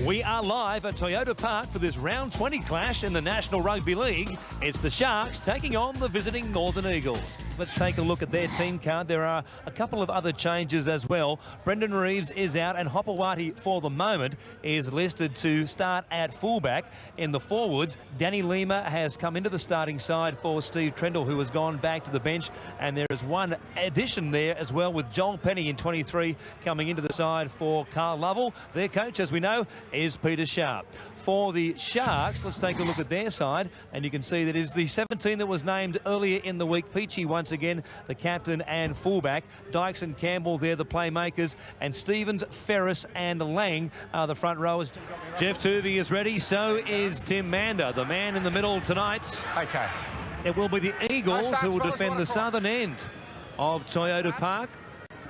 We are live at Toyota Park for this round 20 clash in the National Rugby League. It's the Sharks taking on the visiting Northern Eagles. Let's take a look at their team card. There are a couple of other changes as well. Brendan Reeves is out and Hopewati for the moment is listed to start at fullback. In the forwards, Danny Lima has come into the starting side for Steve Trendle, who has gone back to the bench. And there is one addition there as well, with Joel Penny in 23 coming into the side for Carl Lovell. Their coach, as we know, is Peter Sharp. For the Sharks, let's take a look at their side, and you can see that it is the 17 that was named earlier in the week. Peachy once again the captain and fullback. Dykes and Campbell, they're the playmakers, and Stevens, Ferris and Lang are the front rowers. Jeff Tuvey is ready, so is Tim Mander, the man in the middle tonight. Okay. It will be the Eagles who will defend the southern end of Toyota Park.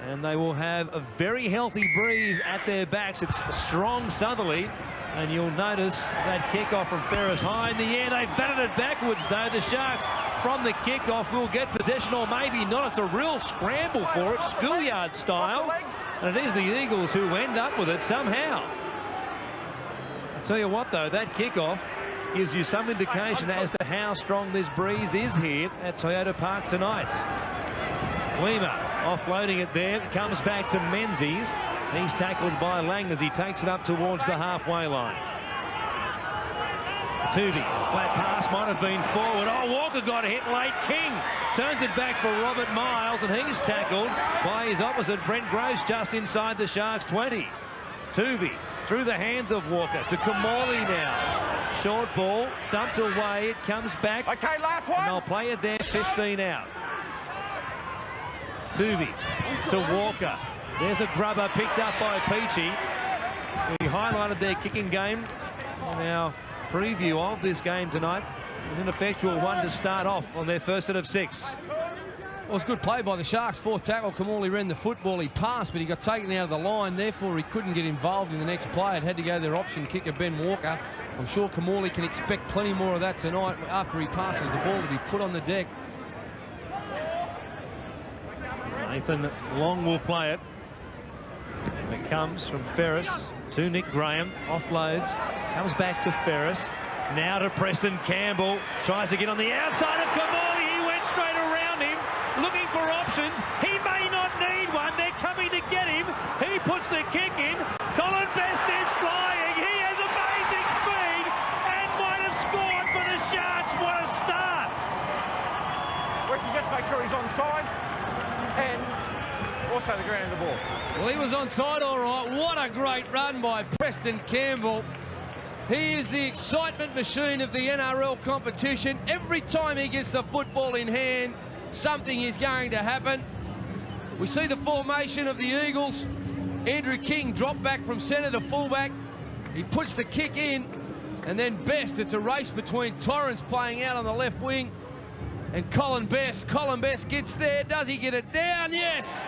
And they will have a very healthy breeze at their backs. It's a strong southerly. And you'll notice that kickoff from Ferris high in the air. They've batted it backwards, though. The Sharks from the kickoff will get possession, or maybe not. It's a real scramble for it, schoolyard style. And it is the Eagles who end up with it somehow. I'll tell you what, though, that kickoff gives you some indication as to how strong this breeze is here at Toyota Park tonight. Lima offloading it there, comes back to Menzies. He's tackled by Lang as he takes it up towards the halfway line. Tuvey, flat pass might have been forward. Oh, Walker got hit late. King turns it back for Robert Miles, and he's tackled by his opposite, Brent Gross, just inside the Sharks' 20. Tuvey through the hands of Walker to Kamali now. Short ball, dumped away, it comes back. Okay, last one. And they'll play it there, 15 out. Tuvey to Walker. There's a grubber picked up by Peachy. We highlighted their kicking game in our preview of this game tonight. An ineffectual one to start off on their first set of 6. Well, it's good play by the Sharks. Fourth tackle, Kamali ran the football. He passed, but he got taken out of the line. Therefore, he couldn't get involved in the next play. It had to go their option kicker, Ben Walker. I'm sure Kamali can expect plenty more of that tonight after he passes the ball to be put on the deck. Nathan Long will play it. And it comes from Ferris to Nick Graham. Offloads. Comes back to Ferris. Now to Preston Campbell. Tries to get on the outside of Kamali. He went straight around him, looking for options. He may not need one. They're coming to get him. He puts the kick in. Colin Best is flying. He has amazing speed and might have scored for the Sharks. What a start. We can just make sure he's onside. And also the ground of the ball. Well, he was onside all right. What a great run by Preston Campbell. He is the excitement machine of the NRL competition. Every time he gets the football in hand, something is going to happen. We see the formation of the Eagles. Andrew King dropped back from centre to fullback. He puts the kick in, and then Best. It's a race between Torrance playing out on the left wing and Colin Best. Colin Best gets there. Does he get it down? Yes!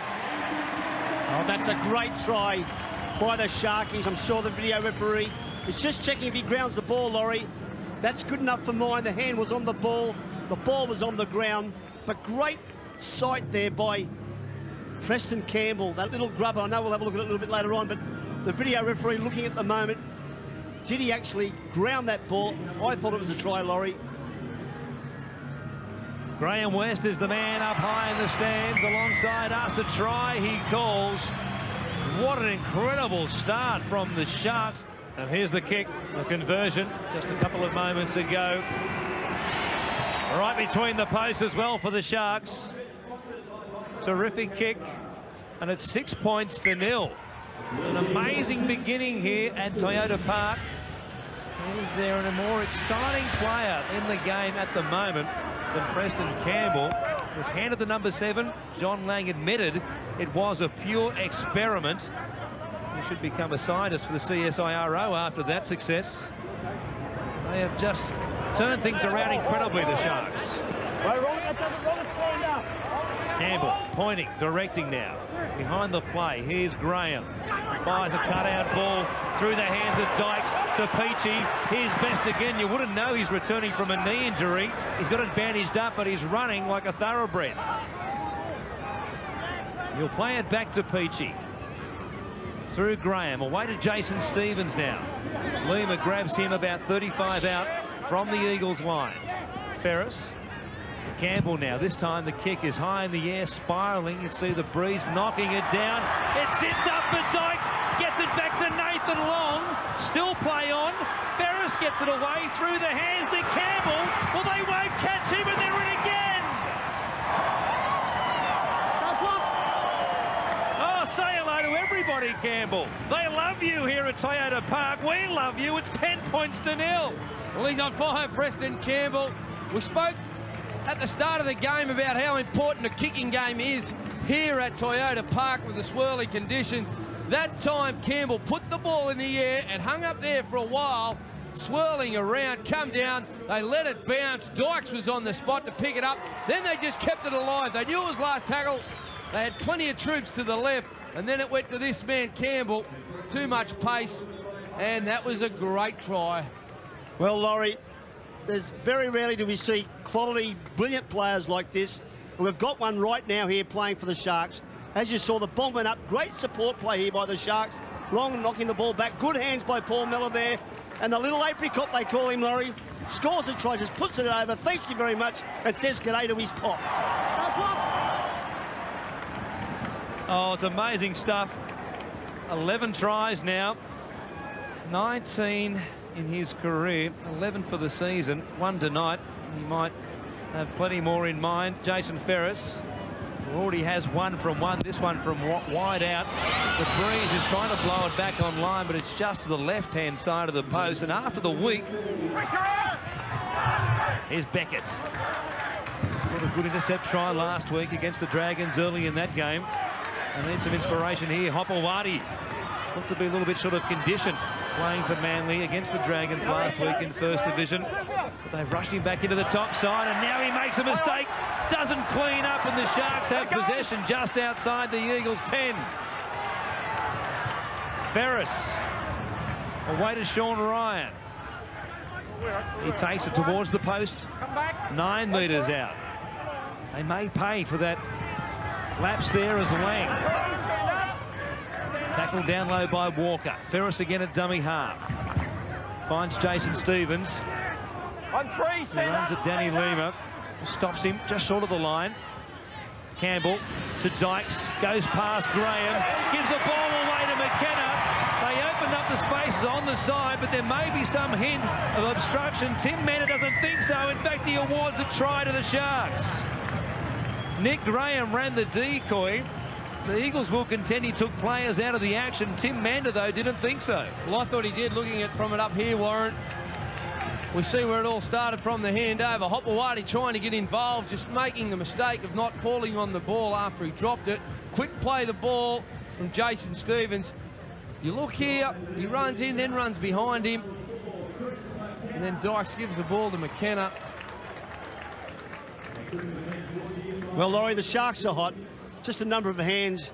Oh, that's a great try by the Sharkies. I'm sure the video referee is just checking if he grounds the ball, Laurie. That's good enough for mine. The hand was on the ball was on the ground. But great sight there by Preston Campbell. That little grubber, I know we'll have a look at it a little bit later on, but the video referee looking at the moment, did he actually ground that ball? I thought it was a try, Laurie. Graham West is the man up high in the stands alongside us. A try he calls. What an incredible start from the Sharks. And here's the kick, the conversion, just a couple of moments ago. Right between the posts as well for the Sharks. Terrific kick, and it's 6 points to 0. An amazing beginning here at Toyota Park. Is there a more exciting player in the game at the moment than Preston Campbell? Was handed the number 7. John Lang admitted it was a pure experiment. He should become a scientist for the CSIRO after that success. They have just turned things around incredibly, the Sharks. Campbell pointing, directing now. Behind the play, here's Graham. Fires a cutout ball through the hands of Dykes to Peachy. Here's Best again. You wouldn't know he's returning from a knee injury. He's got it bandaged up, but he's running like a thoroughbred. He'll play it back to Peachy. Through Graham, away to Jason Stevens now. Lima grabs him about 35 out from the Eagles line. Ferris. Campbell now. This time the kick is high in the air, spiralling. You see the breeze knocking it down. It sits up for Dykes. Gets it back to Nathan Long. Still play on. Ferris gets it away through the hands to Campbell. Well, they won't catch him, and they're in again. Oh, say hello to everybody, Campbell. They love you here at Toyota Park. We love you. It's 10 points to 0. Well, he's on fire, Preston Campbell. We spoke at the start of the game about how important a kicking game is here at Toyota Park with the swirly conditions. That time Campbell put the ball in the air and hung up there for a while, swirling around, come down, they let it bounce. Dykes was on the spot to pick it up. Then they just kept it alive. They knew it was last tackle. They had plenty of troops to the left, and then it went to this man Campbell. Too much pace, and that was a great try. Well, Laurie, there's very rarely do we see quality, brilliant players like this. And we've got one right now here playing for the Sharks. As you saw, the bomb went up. Great support play here by the Sharks. Long knocking the ball back. Good hands by Paul Miller there. And the little apricot, they call him, Laurie, scores a try, just puts it over. Thank you very much. And says g'day to his pop. Oh, it's amazing stuff. 11 tries now. 19 in his career. 11 for the season. 1 tonight. He might have plenty more in mind. Jason Ferris already has 1 from 1. This one from wide out. The breeze is trying to blow it back on line, but it's just to the left-hand side of the post. And after the week, here's Beckett. Got a good intercept try last week against the Dragons early in that game. And need some inspiration here. Hopewadi looked to be a little bit short of condition playing for Manly against the Dragons last week in First Division. But they've rushed him back into the top side, and now he makes a mistake. Doesn't clean up, and the Sharks have possession just outside the Eagles' 10. Ferris away to Sean Ryan. He takes it towards the post. 9 metres out. They may pay for that lapse there as Lang. Tackled down low by Walker. Ferris again at dummy half. Finds Jason Stevens. On 3, He runs at Danny Lima. Stops him just short of the line. Campbell to Dykes. Goes past Graham. Gives the ball away to McKenna. They opened up the spaces on the side, but there may be some hint of obstruction. Tim Mender doesn't think so. In fact, he awards a try to the Sharks. Nick Graham ran the decoy. The Eagles will contend he took players out of the action. Tim Mander, though, didn't think so. Well, I thought he did, looking at from it up here, Warren. We see where it all started from the handover. Hopewadi trying to get involved, just making the mistake of not falling on the ball after he dropped it. Quick play the ball from Jason Stevens. You look here, he runs in, then runs behind him. And then Dykes gives the ball to McKenna. Well, Laurie, the Sharks are hot. Just a number of hands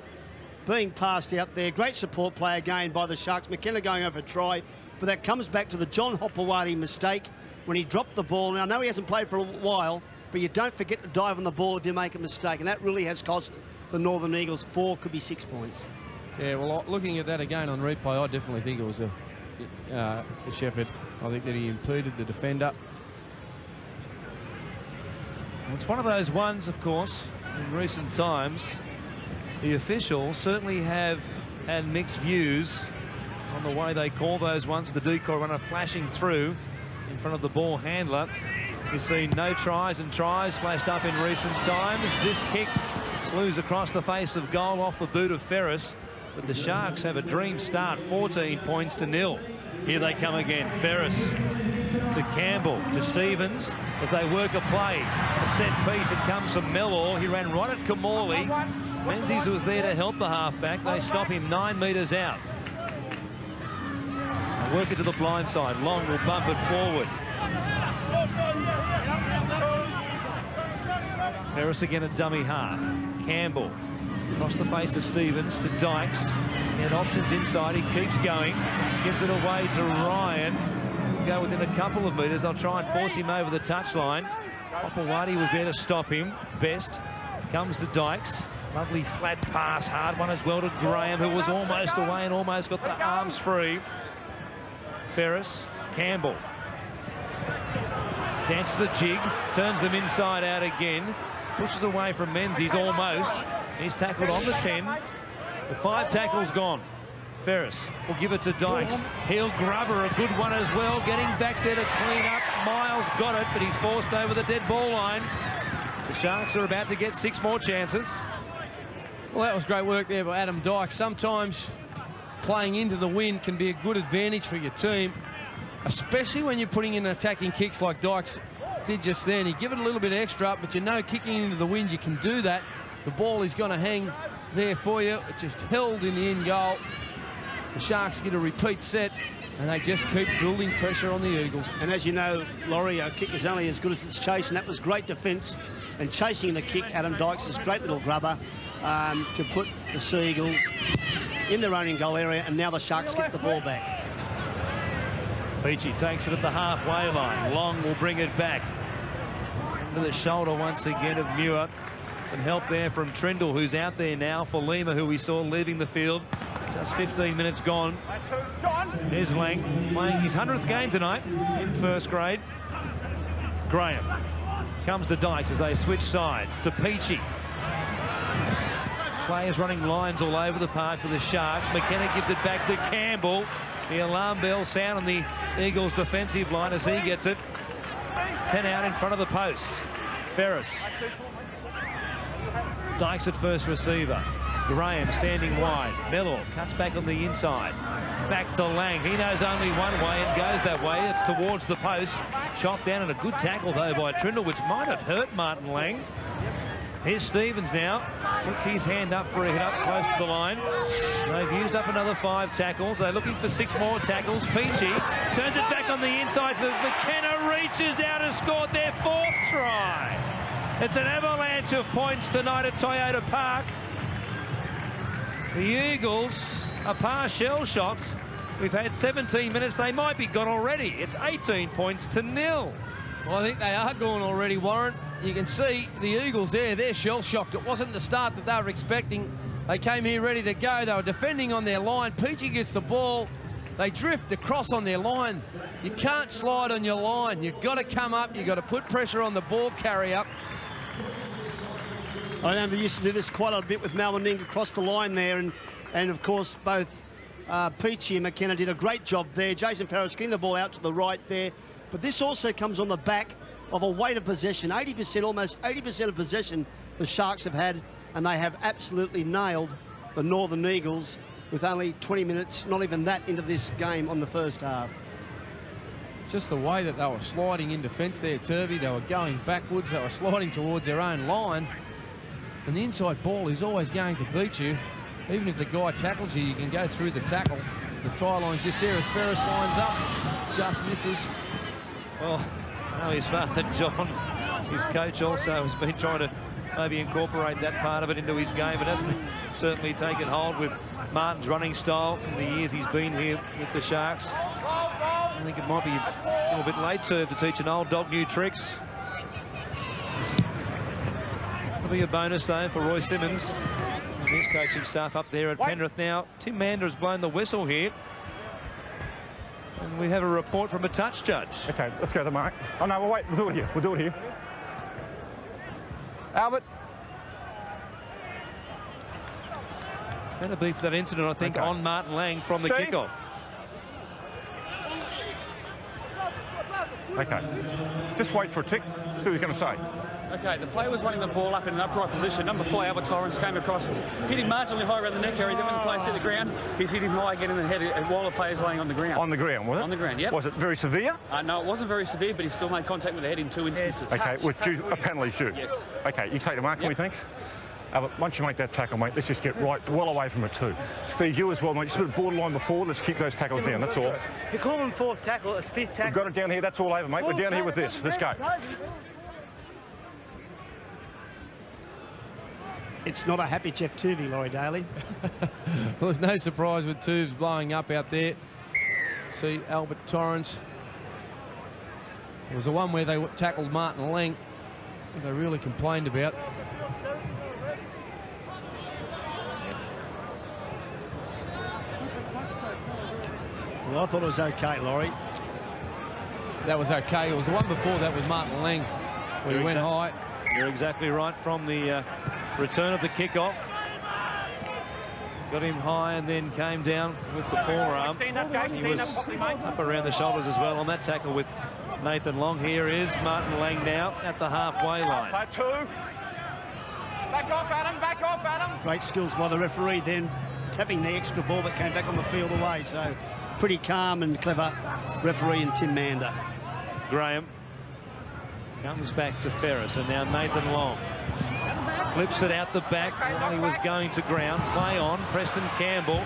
being passed out there. Great support play again by the Sharks. McKenna going over a try, but that comes back to the John Hopewadi mistake when he dropped the ball. Now, I know he hasn't played for a while, but you don't forget to dive on the ball if you make a mistake, and that really has cost the Northern Eagles 4, could be 6 points. Yeah, well, looking at that again on replay, I definitely think it was a Shepherd. I think that he impeded the defender. It's one of those ones, of course, in recent times. The officials certainly have had mixed views on the way they call those ones with the decoy runner flashing through in front of the ball handler. We've seen no tries and tries flashed up in recent times. This kick slews across the face of goal off the boot of Ferris. But the Sharks have a dream start, 14 points to 0. Here they come again. Ferris to Campbell, to Stevens, as they work a play. A set piece, it comes from Mellor. He ran right at Kamali. Menzies was there to help the halfback. They stop him 9 metres out. They work it to the blind side. Long will bump it forward. Ferris again at dummy half. Campbell across the face of Stevens to Dykes. He had options inside. He keeps going. Gives it away to Ryan. Go within a couple of metres. They'll try and force him over the touchline. Hopewadi was there to stop him. Best comes to Dykes. Lovely flat pass. Hard one as well to Graham, who was almost away and almost got the arms free. Ferris, Campbell. Dances a jig, turns them inside out again. Pushes away from Menzies almost. He's tackled on the 10. The 5 tackles gone. Ferris will give it to Dykes. He'll grub her, a good one as well. Getting back there to clean up. Miles got it, but he's forced over the dead ball line. The Sharks are about to get 6 more chances. Well, that was great work there by Adam Dykes. Sometimes playing into the wind can be a good advantage for your team, especially when you're putting in attacking kicks like Dykes did just then. He give it a little bit extra up, but you know kicking into the wind, you can do that. The ball is going to hang there for you. It just held in the end goal. The Sharks get a repeat set, and they just keep building pressure on the Eagles. And as you know, Laurie, a kick is only as good as its chase, and that was great defence. And chasing the kick, Adam Dykes is a great little grubber to put the Sea Eagles in their own goal area, and now the Sharks get the ball back. Peachy takes it at the halfway line. Long will bring it back. To the shoulder once again of Muir. Some help there from Trindle, who's out there now for Lima, who we saw leaving the field. Just 15 minutes gone. There's Lang playing his 100th game tonight in first grade. Graham comes to Dykes as they switch sides to Peachy. Players running lines all over the park for the Sharks. McKenna gives it back to Campbell. The alarm bell sound on the Eagles' defensive line as he gets it. 10 out in front of the posts. Ferris. Dykes at first receiver. Graham standing wide. Mellor cuts back on the inside. Back to Lang. He knows only one way and goes that way. It's towards the post. Chopped down, and a good tackle though by Trindle, which might have hurt Martin Lang. Here's Stevens now. Puts his hand up for a hit up close to the line. They've used up another 5 tackles. They're looking for 6 more tackles. Peachy turns it back on the inside for McKenna. Reaches out and scored their 4th try. It's an avalanche of points tonight at Toyota Park. The Eagles are past shell shocked. We've had 17 minutes. They might be gone already. It's 18 points to 0. Well, I think they are gone already, Warren. You can see the Eagles there, they're shell-shocked. It wasn't the start that they were expecting. They came here ready to go. They were defending on their line. Peachy gets the ball. They drift across on their line. You can't slide on your line. You've got to come up. You've got to put pressure on the ball carry-up. I remember used to do this quite a bit with Melbourne Ning across the line there, and of course both Peachy and McKenna did a great job there. Jason Ferris getting the ball out to the right there. But this also comes on the back of a weight of possession. 80%, almost 80% of possession the Sharks have had, and they have absolutely nailed the Northern Eagles with only 20 minutes, not even that, into this game on the first half. Just the way that they were sliding in defence there, Turvey. They were going backwards. They were sliding towards their own line. And the inside ball is always going to beat you. Even if the guy tackles you, you can go through the tackle. The try line's just there as Ferris lines up. Just misses. Well, I know his father, John, his coach, also has been trying to maybe incorporate that part of it into his game. It hasn't certainly taken hold with Martin's running style in the years he's been here with the Sharks. I think it might be a little bit late to teach an old dog new tricks. It'll be a bonus, though, for Roy Simmons and his coaching staff up there at Penrith now. Tim Mander has blown the whistle here. And we have a report from a touch judge. Okay, let's go to Mark. Oh, no, well, wait, we'll do it here. We'll do it here. Albert. It's going to be for that incident, I think, on Martin Lang from the kickoff. Okay, just wait for a tick, see what he's going to say. Okay, the player was running the ball up in an upright position. Number 4, Albert Torrance, came across, hit him marginally high around the neck area. Then when the player's hit the ground, he's hit him high again in the head while the player's laying on the ground. On the ground, was it? On the ground, yep. Was it very severe? No, it wasn't very severe, but he still made contact with the head in 2 instances. Okay, with a penalty shoot? Yes. Okay, you take the mark for me, thanks. Albert, once you make that tackle, mate, let's just get well away from it too. Steve, you as well, mate. Just a bit of borderline before. Let's keep those tackles down, that's all. You call him 4th tackle, it's 5th tackle. We've got it down here, that's all over, mate. We're down here with this. Let's go. It's not a happy Jeff Tuvey, Laurie Daly. Well, there's no surprise with Tubes blowing up out there. See Albert Torrance. It was the one where they tackled Martin Lang that they really complained about. Well, I thought it was okay, Laurie. That was okay. It was the one before that with Martin Lang, where he went high. You're exactly right. From the return of the kickoff, got him high and then came down with the forearm. He was up around the shoulders as well on that tackle with Nathan Long. Here is Martin Lang now at the halfway line. Two. Back off, Adam. Back off, Adam. Great skills by the referee then, tapping the extra ball that came back on the field away. So pretty calm and clever referee in Tim Mander. Graham comes back to Ferris, and now Nathan Long flips it out the back while he was going to ground. Play on. Preston Campbell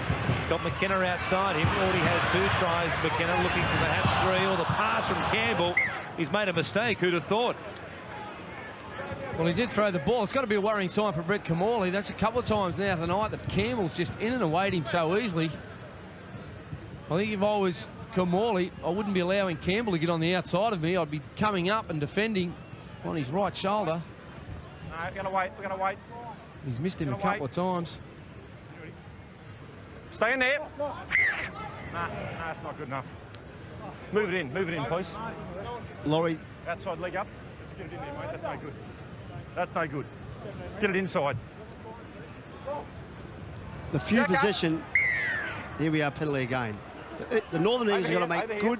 got McKenna outside him. Already has 2 tries. McKenna looking for perhaps 3, or the pass from Campbell. He's made a mistake. Who'd have thought? Well, he did throw the ball. It's got to be a worrying sign for Brett Camorley. That's a couple of times now tonight that Campbell's just in and away him so easily. I think if I was Camorley, I wouldn't be allowing Campbell to get on the outside of me. I'd be coming up and defending on his right shoulder. No, we're going to wait. We're going to wait. He's missed him a couple of times. Stay in there. Nah, it's not good enough. Move it in, please. Laurie. Outside leg up. Let's get it in there, mate. That's no good. That's no good. Get it inside. The few possession. Here we are, penalty again. The Northern Eagles have got to make good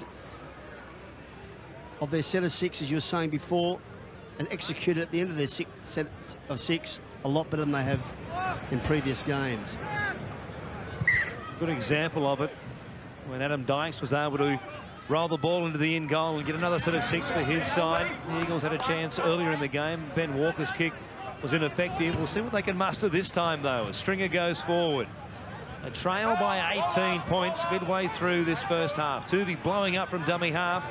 of their set of 6, as you were saying before, and execute it at the end of their set of 6 a lot better than they have in previous games. Good example of it when Adam Dykes was able to roll the ball into the in goal and get another set of 6 for his side. The Eagles had a chance earlier in the game. Ben Walker's kick was ineffective. We'll see what they can muster this time, though, as Stringer goes forward. A trail by 18 points midway through this first half. Tuvey blowing up from dummy half.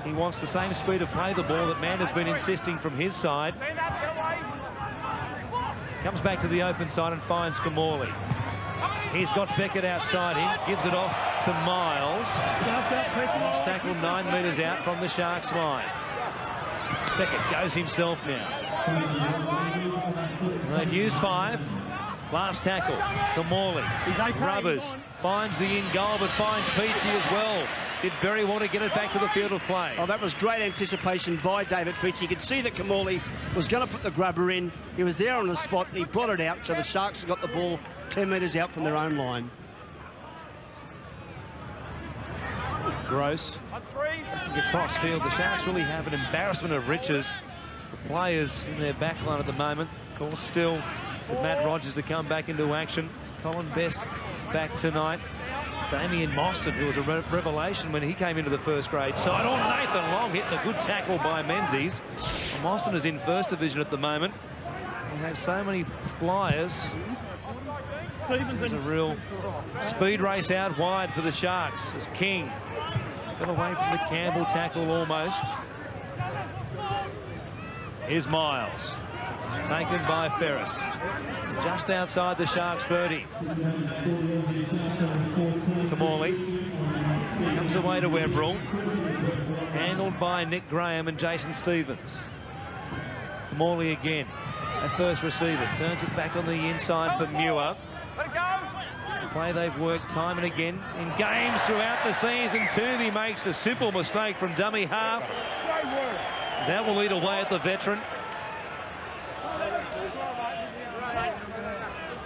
He wants the same speed of play the ball that Mann has been insisting from his side. Comes back to the open side and finds Camorley. He's got Beckett outside him, gives it off to Miles. He's tackled 9 metres out from the Sharks line. Beckett goes himself now. They've used 5. Last tackle, Camorley. Rubbers finds the in goal, but finds Peachy as well. Did Berry want to get it back to the field of play? Oh, that was great anticipation by David Peachy. You could see that Camorley was going to put the grubber in. He was there on the spot, and he brought it out, so the Sharks got the ball 10 metres out from their own line. Gross. Across field, the Sharks really have an embarrassment of riches. The players in their back line at the moment, of course, still with Matt Rogers to come back into action. Colin Best back tonight. Damien Mostyn, who was a revelation when he came into the first grade side. Oh, Nathan Long hitting a good tackle by Menzies. Well, Mostyn is in first division at the moment. They have so many flyers. There's a real speed race out wide for the Sharks as King got away from the Campbell tackle almost. Here's Miles, taken by Ferris, just outside the Sharks 30. Camorley comes away to Webbrell, handled by Nick Graham and Jason Stevens. Camorley again, a first receiver, turns it back on the inside for Muir. A play they've worked time and again in games throughout the season. Tuvey makes a simple mistake from dummy half. That will lead away at the veteran.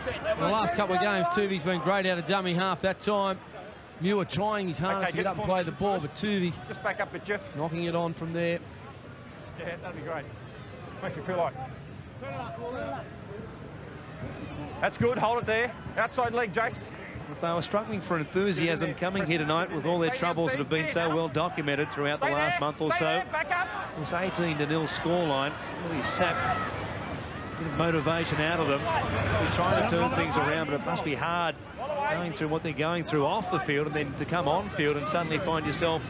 In the last couple of games, Tuvey's been great out of dummy half that time. Muir trying his hardest to get up and play the ball, but Tuvey just back up with Jeff. Knocking it on from there. Yeah, that'd be great. Makes me feel like. That's good, hold it there. Outside leg, Jace. If they were struggling for enthusiasm coming here tonight with all their troubles that have been so well documented throughout the last month or so, this 18-0 scoreline really sapped a bit of motivation out of them. They're trying to turn things around, but it must be hard going through what they're going through off the field and then to come on field and suddenly find yourself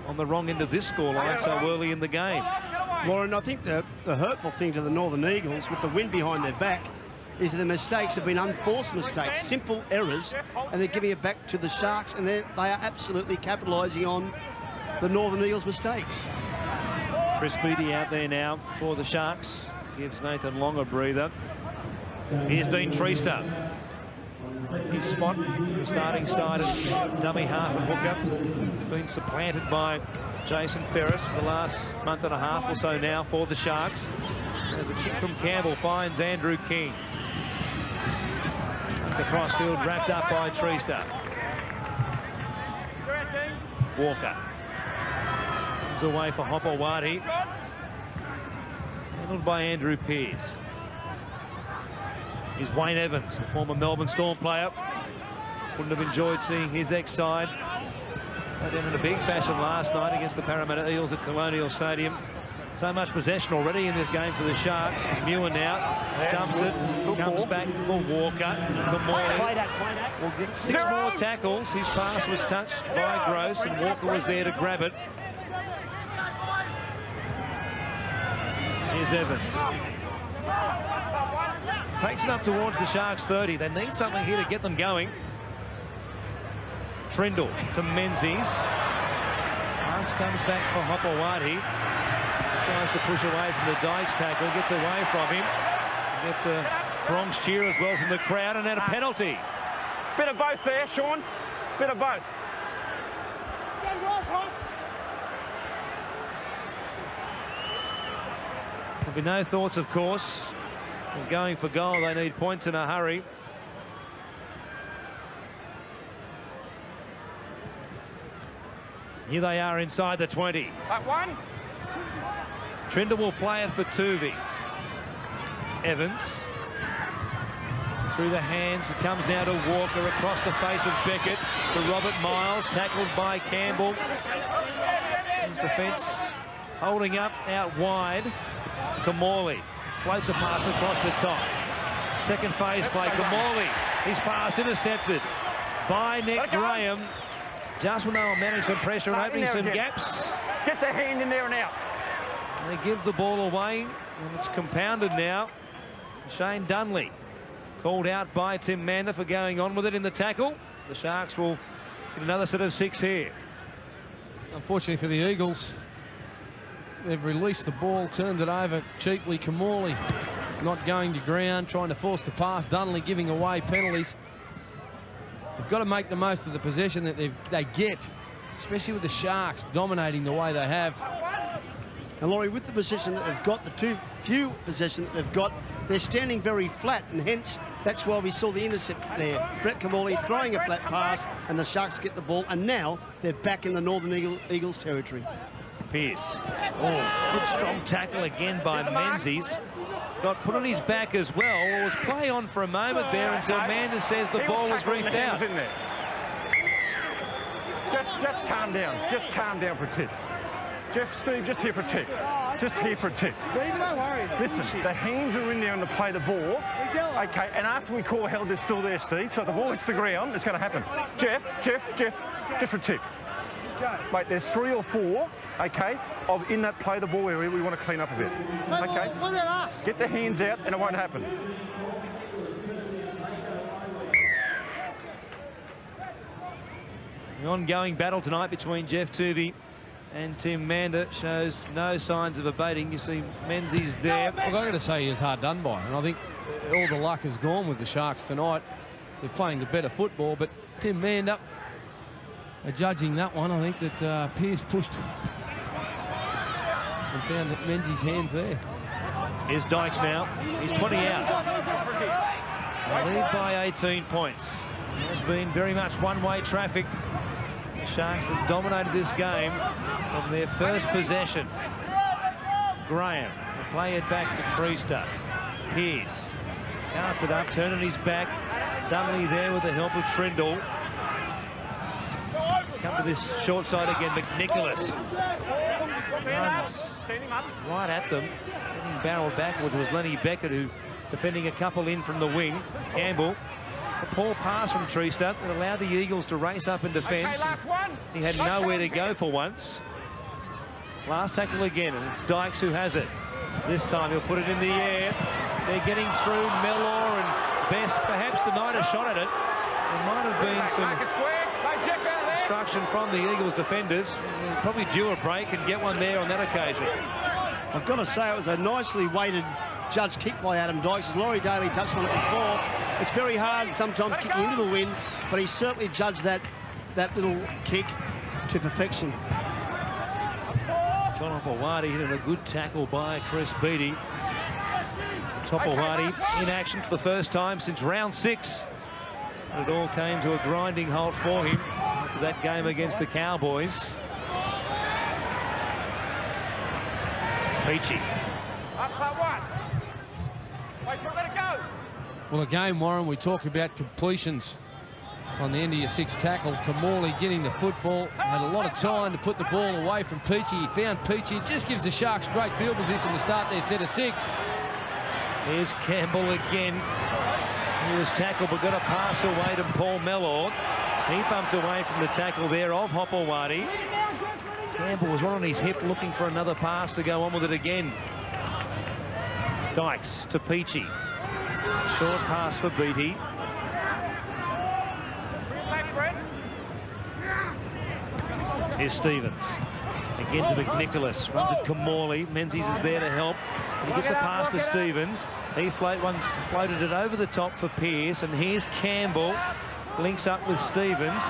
on the wrong end of this scoreline so early in the game. Warren, I think the hurtful thing to the Northern Eagles with the wind behind their back is that the mistakes have been unforced mistakes, simple errors, and they're giving it back to the Sharks, and they are absolutely capitalising on the Northern Eagles' mistakes. Chris Beattie out there now for the Sharks. Gives Nathan Long a breather. Here's Dean Treaster. his spot, the starting side of dummy half and hooker, been supplanted by Jason Ferris for the last month and a half or so now for the Sharks. As a kick from Campbell finds Andrew King. It's a crossfield wrapped up by Treester. Walker comes away for Hopewadi. Handled by Andrew Pearce. Here's Wayne Evans, the former Melbourne Storm player. Wouldn't have enjoyed seeing his ex-side go down in a big fashion last night against the Parramatta Eels at Colonial Stadium. So much possession already in this game for the Sharks. Muir now dumps it, comes back for Walker. Kamali will get 6 more tackles. His pass was touched by Gross and Walker was there to grab it. Here's Evans. Takes it up towards the Sharks 30. They need something here to get them going. Trindle to Menzies. Pass comes back for Hopewadi. Tries to push away from the Dykes tackle, gets away from him. Gets a Bronx cheer as well from the crowd, and then a penalty. Bit of both there, Sean. Bit of both. There'll be no thoughts, of course, of going for goal. They need points in a hurry. Here they are inside the 20. That one. Trinder will play it for Tuvey. Evans. Through the hands, it comes now to Walker, across the face of Beckett to Robert Miles, tackled by Campbell. His defence holding up out wide. Kamali floats a pass across the top. Second phase play, Kamali. His pass intercepted by Nick Graham. Just when they will manage some pressure and opening some gaps. Get the hand in there and out. They give the ball away, and it's compounded now. Shane Dunley called out by Tim Mander for going on with it in the tackle. The Sharks will get another set of 6 here. Unfortunately for the Eagles, they've released the ball, turned it over cheaply. Kamali not going to ground, trying to force the pass. Dunley giving away penalties. They've got to make the most of the possession that they get, especially with the Sharks dominating the way they have. And Laurie, with the position that they've got, the too few possession that they've got, they're standing very flat, and hence that's why we saw the intercept there. Brett Kamali throwing a flat pass, and the Sharks get the ball, and now they're back in the Northern Eagles territory. Pearce. Oh, good strong tackle again by Menzies. Got put on his back as well. Well, was play on for a moment there until Mander says the ball was reefed out. Just calm down. Just calm down for a tick. Steve, just here for a tick. Just here for a tick. Listen, the hands are in there and to play the ball. Okay, and after we call held, they're still there, Steve. So if the ball hits the ground, it's going to happen. Jeff, just for a tick. Mate, there's 3 or 4, okay, of in that play the ball area we want to clean up a bit. Okay? Get the hands out and it won't happen. The ongoing battle tonight between Jeff Tuvey and Tim Mander shows no signs of abating. You see Menzies there. Well, I've got to say he was hard done by, and I think all the luck has gone with the Sharks tonight. They're playing the better football, but Tim Mander judging that one. I think that Pearce pushed and found that Menzies' hands there. Here's Dykes now. He's 20 out. They lead by 18 points. It has been very much one-way traffic. The Sharks have dominated this game from their first possession. Graham will play it back to Treester. Pearce carts it up, turning his back. Dunley there with the help of Trindle. Come to this short side again, McNicholas runs right at them, getting barreled backwards was Lenny Beckett, who defending a couple in from the wing. Campbell, a poor pass from Treester that allowed the Eagles to race up in defence. He had nowhere to go for once. Last tackle again, and it's Dykes who has it. This time he'll put it in the air. They're getting through. Mellor and Best perhaps denied a shot at it. There might have been some instruction from the Eagles defenders. Probably due a break and get one there on that occasion. I've got to say it was a nicely weighted judge kick by Adam Dykes. As Laurie Daly touched on it before, It's very hard sometimes kicking into the wind, but he certainly judged that little kick to perfection. John Hopewadi hitting a good tackle by Chris Beattie. Hopewadi in action for the first time since round 6. It all came to a grinding halt for him after that game against the Cowboys. Peachy. Well, again, Warren, we talk about completions on the end of your 6th tackle. Kamali getting the football, had a lot of time to put the ball away from Peachy. He found Peachy. It just gives the Sharks great field position to start their set of 6. Here's Campbell again. He was tackled but got a pass away to Paul Mellor. He bumped away from the tackle there of Hopewadi. Campbell was right on his hip looking for another pass to go on with it again. Dykes to Peachy. Short pass for Beattie. Here's Stevens. Again to McNicholas. Runs at Kamali. Menzies is there to help. He gets a pass to Stevens. He floated it over the top for Pearce. And here's Campbell. Links up with Stevens.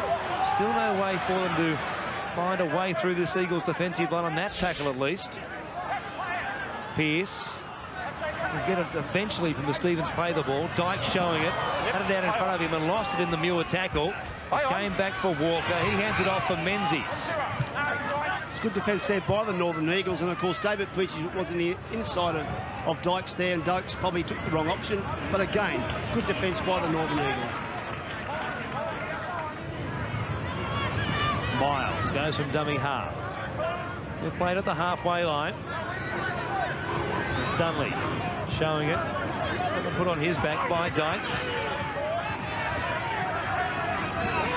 Still no way for them to find a way through this Eagles defensive line on that tackle at least. Pearce will get it eventually from the Stevens play the ball. Dyke showing it. Had it out in front of him and lost it in the Muir tackle. Came back for Walker. He hands it off for Menzies. It's good defence there by the Northern Eagles, and of course David Peachy was in the inside of Dykes there, and Dykes probably took the wrong option. But again, good defence by the Northern Eagles. Miles goes from dummy half. They've played at the halfway line. It's Dunley showing it. Put on his back by Dykes.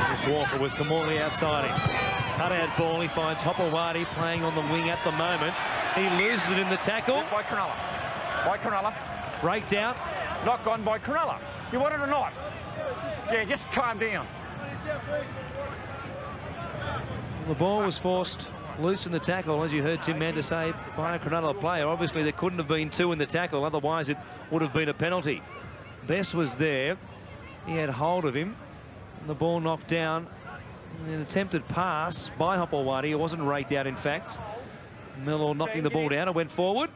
There's Walker with Kamali outside him. Cut-out ball. He finds Hopewadi playing on the wing at the moment. He loses it in the tackle. By Cronulla. By Cronulla. Breakdown. Not gone by Cronulla. You want it or not? Yeah, just calm down. The ball was forced loose in the tackle, as you heard Tim Mander say, by a Cronulla player. Obviously, there couldn't have been 2 in the tackle, otherwise it would have been a penalty. Bess was there. He had hold of him. And the ball knocked down. An attempted pass by Hopewadi. It wasn't raked out, in fact. Mellor knocking the ball down. It went forward.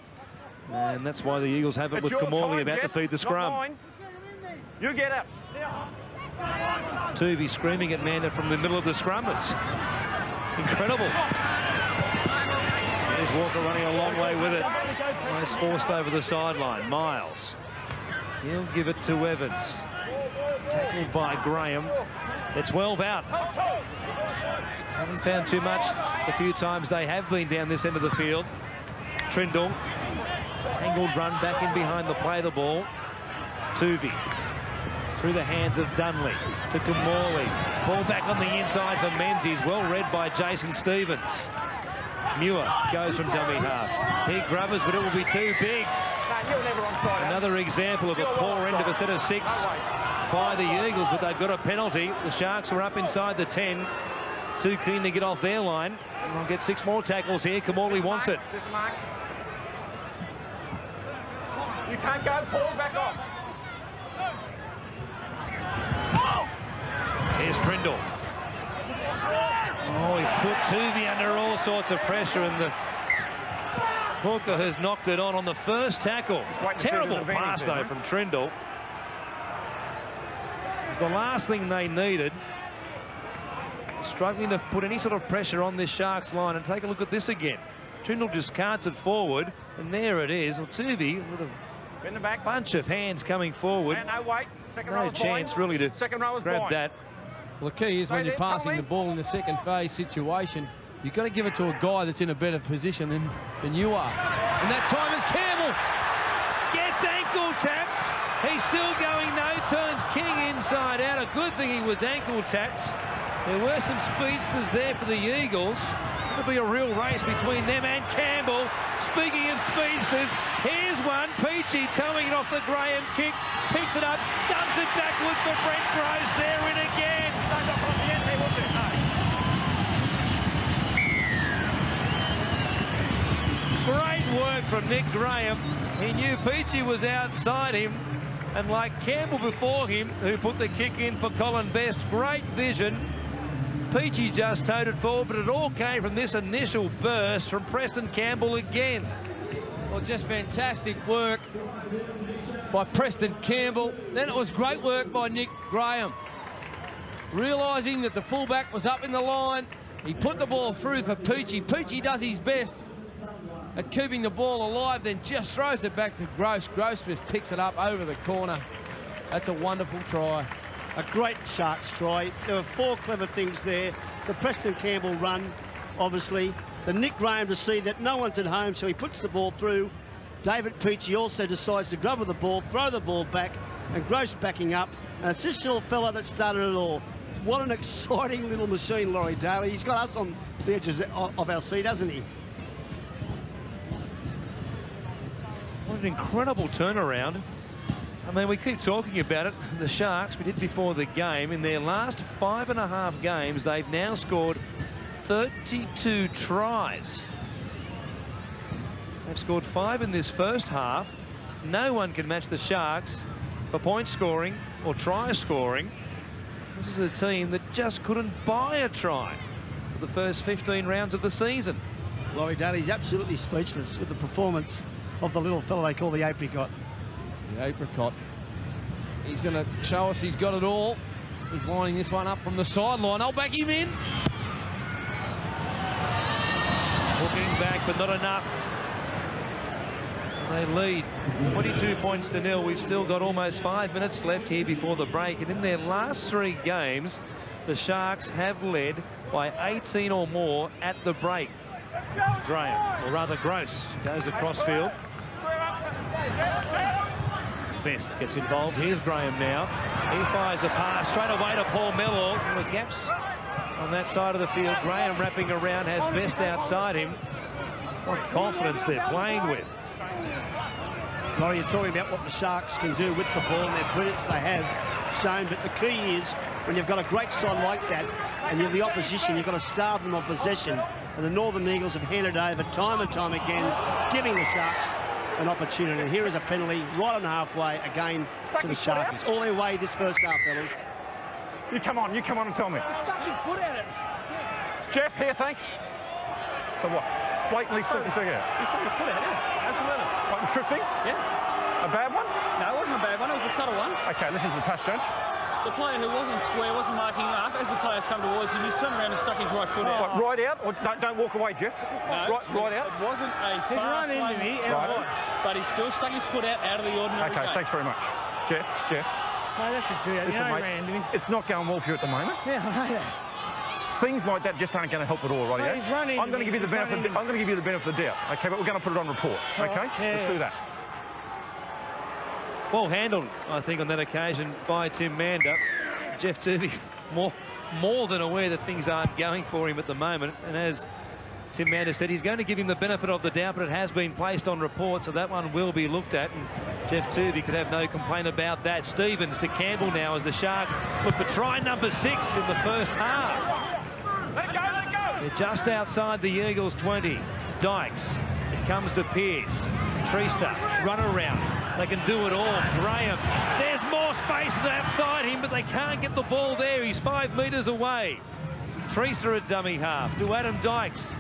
And that's why the Eagles have it with Kamali about to feed the scrum. You get it. Tuvey screaming at Mander from the middle of the scrum. It's incredible. There's Walker running a long way with it. Almost forced over the sideline. Miles. He'll give it to Evans. Tackled by Graham. They're 12 out. Haven't found too much the few times they have been down this end of the field. Trindle. Angled run back in behind the play of the ball. Tuvey. Through the hands of Dunley to Kamali. Ball back on the inside for Menzies. Well read by Jason Stevens. Muir goes from dummy half. Big grubbers, but it will be too big. Another example of a poor end of a set of 6 by the Eagles, but they've got a penalty. The Sharks are up inside the 10. Too keen to get off their line. And they'll get 6 more tackles here. Kamali wants it. You can't go, Paul, back off. Here's Trindle. Oh, he put Tuvey under all sorts of pressure, and the hooker has knocked it on the first tackle. Terrible pass, though, from Trindle. It's the last thing they needed. Struggling to put any sort of pressure on this Sharks line. And take a look at this again. Trindle just carts it forward, and there it is. Well, Tuvey with a bunch of hands coming forward. No chance really to grab that. Well, the key is when you're passing the ball in a second phase situation, you've got to give it to a guy that's in a better position than you are. And that time is Campbell. Gets ankle tapped. He's still going no turns. King inside out. A good thing he was ankle tapped. There were some speedsters there for the Eagles. It'll be a real race between them and Campbell. Speaking of speedsters, here's one. Peachy towing it off the Graham kick. Picks it up, dumps it backwards for Brent Gross. They're in again. Great work from Nick Graham. He knew Peachy was outside him. And like Campbell before him, who put the kick in for Colin Best, great vision. Peachy just towed it forward, but it all came from this initial burst from Preston Campbell again. Well, just fantastic work by Preston Campbell. Then it was great work by Nick Graham. Realising that the fullback was up in the line, he put the ball through for Peachy. Peachy does his best at keeping the ball alive, then just throws it back to Gross. Gross just picks it up over the corner. That's a wonderful try. A great Sharks try. There were 4 clever things there. The Preston Campbell run, obviously. The Nick Graham to see that no one's at home, so he puts the ball through. David Peachy also decides to grab with the ball, throw the ball back, and Gross backing up. And it's this little fella that started it all. What an exciting little machine, Laurie Daly. He's got us on the edges of our seat, hasn't he? What an incredible turnaround. I mean, we keep talking about it. The Sharks, we did before the game, in their last 5.5 games, they've now scored 32 tries. They've scored 5 in this first half. No one can match the Sharks for point scoring or try scoring. This is a team that just couldn't buy a try for the first 15 rounds of the season. Laurie Daly's absolutely speechless with the performance of the little fella they call the apricot. The apricot. He's going to show us he's got it all. He's lining this one up from the sideline. I'll back him in. Looking back, but not enough. They lead 22 points to 0. We've still got almost 5 minutes left here before the break. And in their last 3 games, the Sharks have led by 18 or more at the break. Graham, or rather Gross, goes across field. Best gets involved. Here's Graham now. He fires a pass straight away to Paul Mellor. The gaps on that side of the field. Graham wrapping around, has Best outside him. What confidence they're playing with. Laurie, you're talking about what the Sharks can do with the ball and their brilliance they have shown, but the key is when you've got a great side like that and you're the opposition, you've got to starve them of possession. And the Northern Eagles have handed over time and time again, giving the Sharks an opportunity. And here is a penalty right on halfway again to the Sharkies. All their way this first half, fellas. You come on and tell me. Stuck his foot at it. Jeff, here, thanks. For what? Blatantly stuck his foot out. He stuck his foot out, yeah. Absolutely. Like tripping? Yeah. A bad one? No, it wasn't a bad one. It was a subtle one. Okay, listen to the touch, Judge. The player who wasn't square, wasn't marking up, as the players come towards him, he's turned around and stuck his right foot out. Right out? Or don't walk away, Jeff. No, right out? It wasn't a He's run into me, but he still stuck his foot out of the ordinary Okay, game. thanks very much. Jeff. No, that's a G. Listen, mate, ran into me. it's not going well for you at the moment. Yeah, I know that. Things like that just aren't going to help at all, right? No, he's running. I'm going to give you the benefit. I'm going to give you the benefit of the doubt. Okay, but we're going to put it on report. Okay, let's do that. Well handled, I think, on that occasion by Tim Mander. Jeff Turvey more than aware that things aren't going for him at the moment. And as Tim Mander said, he's going to give him the benefit of the doubt, but it has been placed on report, so that one will be looked at. And Jeff Turvey could have no complaint about that. Stevens to Campbell now as the Sharks look for try number 6 in the first half. Let go. They're just outside the Eagles 20. Dykes. It comes to Pearce. Treaster. Run around. They can do it all. Graham. There's more spaces outside him, but they can't get the ball there. He's 5 metres away. Treaster a dummy half to Adam Dykes.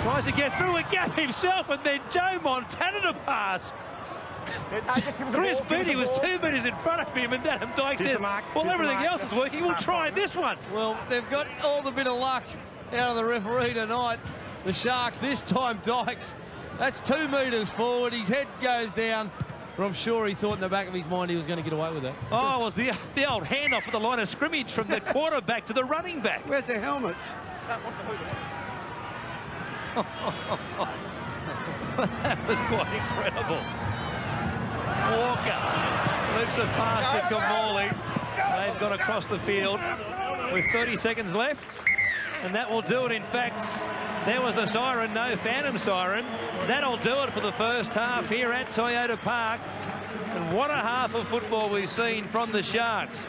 Tries to get through a gap himself, and then Joe Montana to pass. Chris Beattie was 2 metres in front of him, and Adam Dykes says, well, everything else is working. We'll try this one. Well, they've got all the bit of luck out of the referee tonight. The Sharks, this time Dykes. That's 2 metres forward. His head goes down. But I'm sure he thought in the back of his mind he was going to get away with it. Oh, it was the old handoff at the line of scrimmage from the quarterback to the running back. Where's their helmets? That was quite incredible. Walker loops a pass to Kamali. They've got across the field with 30 seconds left, and that will do it. In fact, there was the siren, no phantom siren. That'll do it for the first half here at Toyota Park. And what a half of football we've seen from the Sharks.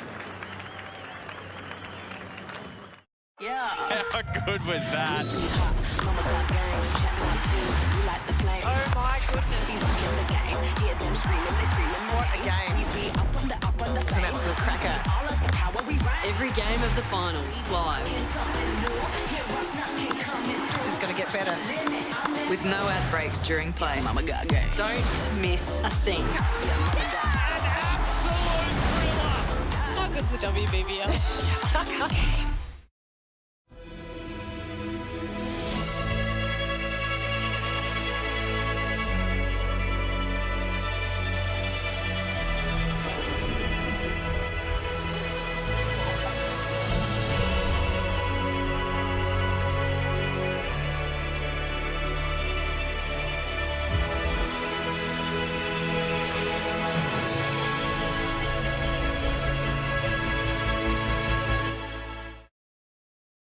Yeah. How good was that? light the flame. Oh my goodness. He's in the game. Hear them screaming, they screaming. What a game. We up on the it's an absolute cracker. All of the power we run. Every game of the finals live. This is going to get better. With no ad breaks during play. Mama got game. Don't miss a thing. An absolute thriller. How good's the WBBL?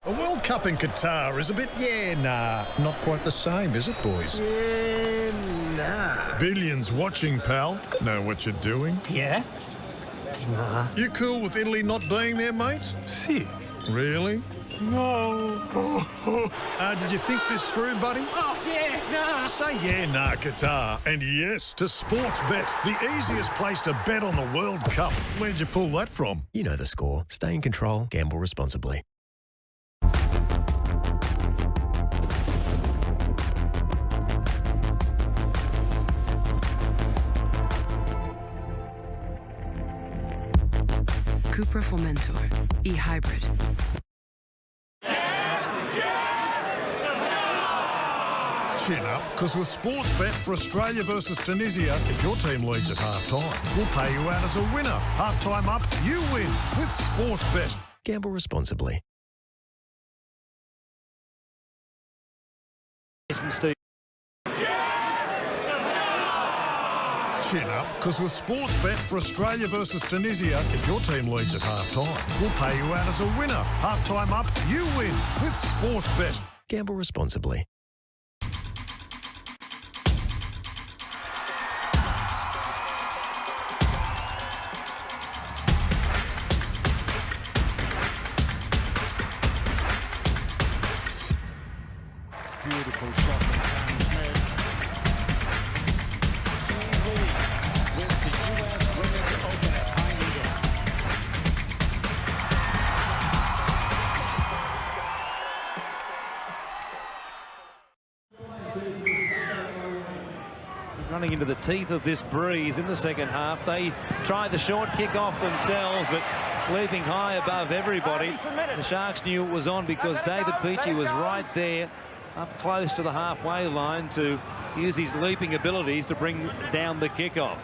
A World Cup in Qatar is a bit, not quite the same, is it, boys? Nah. Billions watching, pal. Know what you're doing? Yeah? Nah. You cool with Italy not being there, mate? Si. Really? No. Did you think this through, buddy? Oh, yeah, nah. Say nah, Qatar. And yes to Sportsbet, the easiest place to bet on the World Cup. Where'd you pull that from? You know the score. Stay in control. Gamble responsibly. Cupra Formentor e-hybrid. Chin up, because with Sportsbet for Australia versus Tunisia, if your team leads at half-time, we'll pay you out as a winner. Half-time up, you win with Sportsbet. Gamble responsibly. Chin up, because with Sportsbet for Australia versus Tunisia, if your team leads at half-time, we'll pay you out as a winner. Half-time up, you win with Sportsbet. Gamble responsibly. Beautiful shot from Cam Smith. Wins the US Women's Open at Pine Eagles. Running into the teeth of this breeze in the second half. They tried the short kick off themselves, but leaping high above everybody. The Sharks knew it was on because David Peachey was right there, up close to the halfway line, to use his leaping abilities to bring down the kickoff.